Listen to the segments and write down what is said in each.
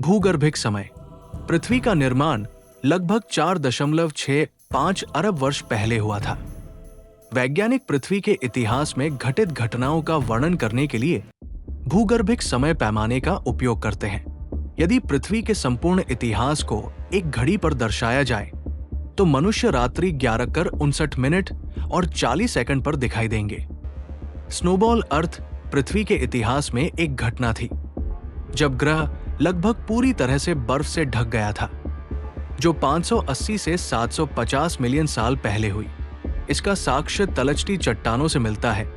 भूगर्भिक समय। पृथ्वी का निर्माण लगभग 4.65 अरब वर्ष पहले हुआ था। वैज्ञानिक पृथ्वी के इतिहास में घटित घटनाओं का वर्णन करने के लिए भूगर्भिक समय पैमाने का उपयोग करते हैं। यदि पृथ्वी के संपूर्ण इतिहास को एक घड़ी पर दर्शाया जाए तो मनुष्य रात्रि 11:59 और 40 सेकंड पर दिखाई देंगे। स्नोबॉल अर्थ पृथ्वी के इतिहास में एक घटना थी जब ग्रह लगभग पूरी तरह से बर्फ से ढक गया था, जो 580 से 750 मिलियन साल पहले हुई। इसका साक्ष्य तलछटी चट्टानों से मिलता है,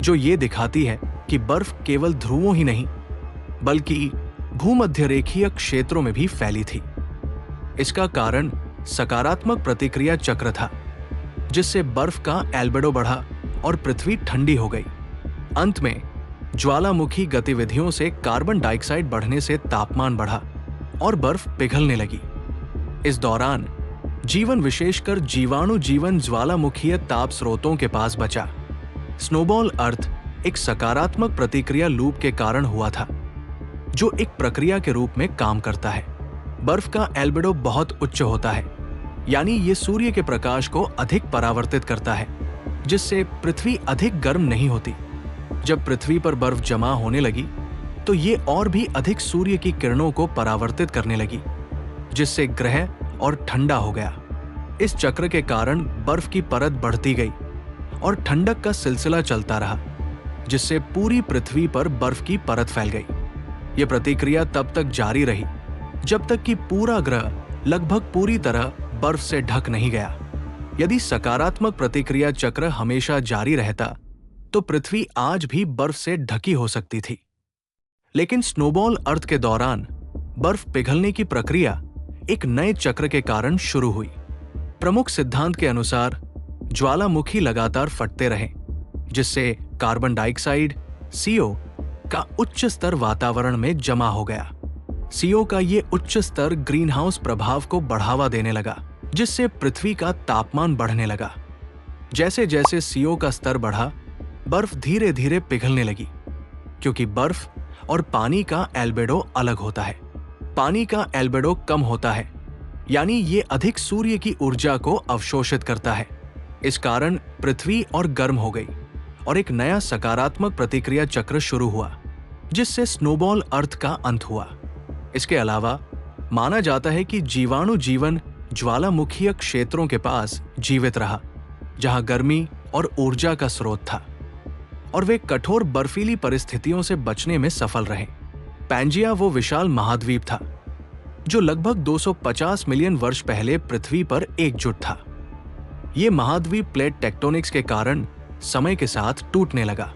जो ये दिखाती है कि बर्फ केवल ध्रुवों ही नहीं बल्कि भूमध्यरेखीय क्षेत्रों में भी फैली थी। इसका कारण सकारात्मक प्रतिक्रिया चक्र था, जिससे बर्फ का एल्बेडो बढ़ा और पृथ्वी ठंडी हो गई। अंत में ज्वालामुखी गतिविधियों से कार्बन डाइऑक्साइड बढ़ने से तापमान बढ़ा और बर्फ पिघलने लगी। इस दौरान जीवन, विशेषकर जीवाणु जीवन, ज्वालामुखीय ताप स्रोतों के पास बचा। स्नोबॉल अर्थ एक सकारात्मक प्रतिक्रिया लूप के कारण हुआ था, जो एक प्रक्रिया के रूप में काम करता है। बर्फ का एल्बेडो बहुत उच्च होता है, यानी ये सूर्य के प्रकाश को अधिक परावर्तित करता है, जिससे पृथ्वी अधिक गर्म नहीं होती। जब पृथ्वी पर बर्फ जमा होने लगी तो ये और भी अधिक सूर्य की किरणों को परावर्तित करने लगी, जिससे ग्रह और ठंडा हो गया। इस चक्र के कारण बर्फ की परत बढ़ती गई और ठंडक का सिलसिला चलता रहा, जिससे पूरी पृथ्वी पर बर्फ की परत फैल गई। यह प्रतिक्रिया तब तक जारी रही जब तक कि पूरा ग्रह लगभग पूरी तरह बर्फ से ढक नहीं गया। यदि सकारात्मक प्रतिक्रिया चक्र हमेशा जारी रहता तो पृथ्वी आज भी बर्फ से ढकी हो सकती थी। लेकिन स्नोबॉल अर्थ के दौरान बर्फ पिघलने की प्रक्रिया एक नए चक्र के कारण शुरू हुई। प्रमुख सिद्धांत के अनुसार ज्वालामुखी लगातार फटते रहे, जिससे कार्बन डाइऑक्साइड CO का उच्च स्तर वातावरण में जमा हो गया। CO का ये उच्च स्तर ग्रीनहाउस प्रभाव को बढ़ावा देने लगा, जिससे पृथ्वी का तापमान बढ़ने लगा। जैसे जैसे CO का स्तर बढ़ा, बर्फ धीरे धीरे पिघलने लगी, क्योंकि बर्फ और पानी का एल्बेडो अलग होता है। पानी का एल्बेडो कम होता है, यानी ये अधिक सूर्य की ऊर्जा को अवशोषित करता है। इस कारण पृथ्वी और गर्म हो गई और एक नया सकारात्मक प्रतिक्रिया चक्र शुरू हुआ, जिससे स्नोबॉल अर्थ का अंत हुआ। इसके अलावा माना जाता है कि जीवाणु जीवन ज्वालामुखीय क्षेत्रों के पास जीवित रहा, जहां गर्मी और ऊर्जा का स्रोत था, और वे कठोर बर्फीली परिस्थितियों से बचने में सफल रहे। पैंजिया वो विशाल महाद्वीप था जो लगभग 250 मिलियन वर्ष पहले पृथ्वी पर एकजुट था। ये महाद्वीप प्लेट टेक्टोनिक्स के कारण समय के साथ टूटने लगा।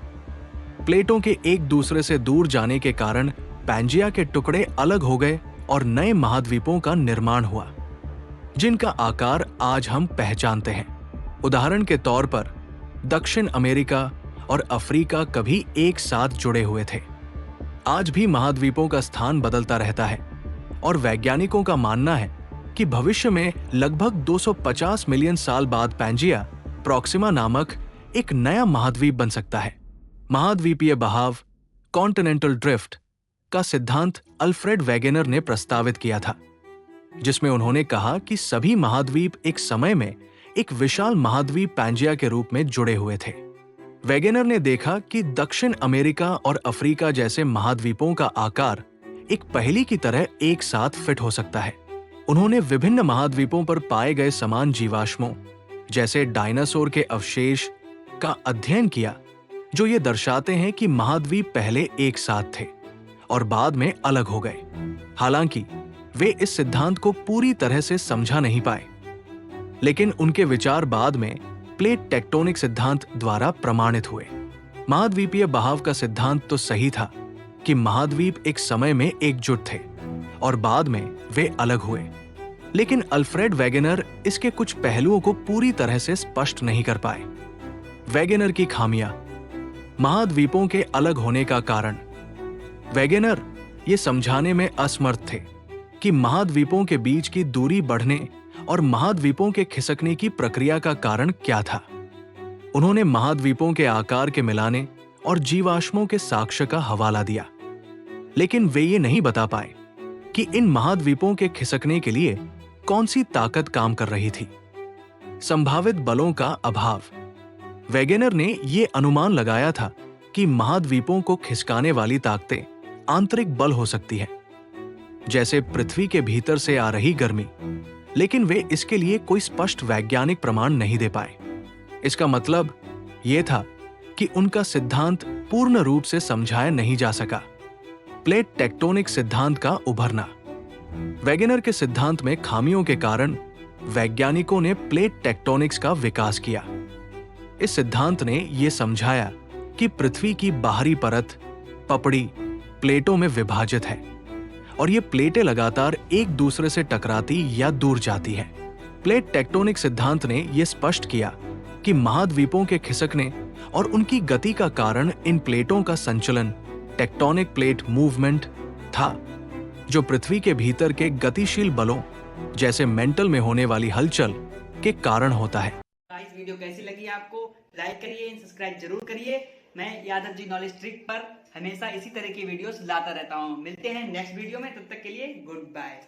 प्लेटों के एक दूसरे से दूर जाने के कारण पैंजिया के टुकड़े अलग हो गए और नए महाद्वीपों का निर्माण हुआ, जिनका आकार आज हम पहचानते हैं। उदाहरण के तौर पर दक्षिण अमेरिका और अफ्रीका कभी एक साथ जुड़े हुए थे। आज भी महाद्वीपों का स्थान बदलता रहता है और वैज्ञानिकों का मानना है कि भविष्य में लगभग 250 मिलियन साल बाद पैंजिया प्रॉक्सिमा नामक एक नया महाद्वीप बन सकता है। महाद्वीपीय बहाव कॉन्टिनेंटल ड्रिफ्ट का सिद्धांत अल्फ्रेड वेगेनर ने प्रस्तावित किया था, जिसमें उन्होंने कहा कि सभी महाद्वीप एक समय में एक विशाल महाद्वीप पैंजिया के रूप में जुड़े हुए थे। वेगेनर ने देखा कि दक्षिण अमेरिका और अफ्रीका जैसे महाद्वीपों का आकार एक पहेली की तरह एक साथ फिट हो सकता है। उन्होंने विभिन्न महाद्वीपों पर पाए गए समान जीवाश्मों, जैसे डायनासोर के अवशेष, का अध्ययन किया, जो ये दर्शाते हैं कि महाद्वीप पहले एक साथ थे और बाद में अलग हो गए। हालांकि वे इस सिद्धांत को पूरी तरह से समझा नहीं पाए, लेकिन उनके विचार बाद में प्लेट टेक्टोनिक सिद्धांत द्वारा प्रमाणित हुए। महाद्वीपीय बहाव का सिद्धांत तो सही था कि महाद्वीप एक समय में एकजुट थे और बाद में वे अलग हुए, लेकिन अल्फ्रेड वेगेनर इसके कुछ पहलुओं को पूरी तरह से स्पष्ट नहीं कर पाए। वेगेनर की खामियां, महाद्वीपों के अलग होने का कारण। वेगेनर ये समझाने में असमर्थ थे कि महाद्वीपों के बीच की दूरी बढ़ने और महाद्वीपों के खिसकने की प्रक्रिया का कारण क्या था। उन्होंने महाद्वीपों के आकार के मिलाने और जीवाश्मों के साक्ष्य का हवाला दिया, लेकिन वे ये नहीं बता पाए कि इन महाद्वीपों के खिसकने के लिए कौन सी ताकत काम कर रही थी। संभावित बलों का अभाव। वेगेनर ने यह अनुमान लगाया था कि महाद्वीपों को खिसकाने वाली ताकतें आंतरिक बल हो सकती हैं, जैसे पृथ्वी के भीतर से आ रही गर्मी, लेकिन वे इसके लिए कोई स्पष्ट वैज्ञानिक प्रमाण नहीं दे पाए। इसका मतलब यह था कि उनका सिद्धांत पूर्ण रूप से समझाया नहीं जा सका। प्लेट टेक्टोनिक सिद्धांत का उभरना। वेगेनर के सिद्धांत में खामियों के कारण वैज्ञानिकों ने प्लेट टेक्टोनिक्स का विकास किया। इस सिद्धांत ने यह समझाया कि पृथ्वी की बाहरी परत, पपड़ी, प्लेटों में विभाजित है और ये प्लेटें लगातार एक दूसरे से टकराती या दूर जाती हैं। प्लेट टेक्टोनिक सिद्धांत ने यह स्पष्ट किया कि महाद्वीपों के खिसकने और उनकी गति का कारण इन प्लेटों का संचलन, टेक्टोनिक प्लेट मूवमेंट था, जो पृथ्वी के भीतर के गतिशील बलों जैसे मेंटल में होने वाली हलचल के कारण होता है। इस वीडियो कैसी लगी आपको? लाइक करिए, सब्सक्राइब जरूर करिए। मैं यादव जी नॉलेज ट्रिक पर हमेशा इसी तरह की वीडियोस लाता रहता हूँ। मिलते हैं नेक्स्ट वीडियो में, तब तक के लिए गुड बाय।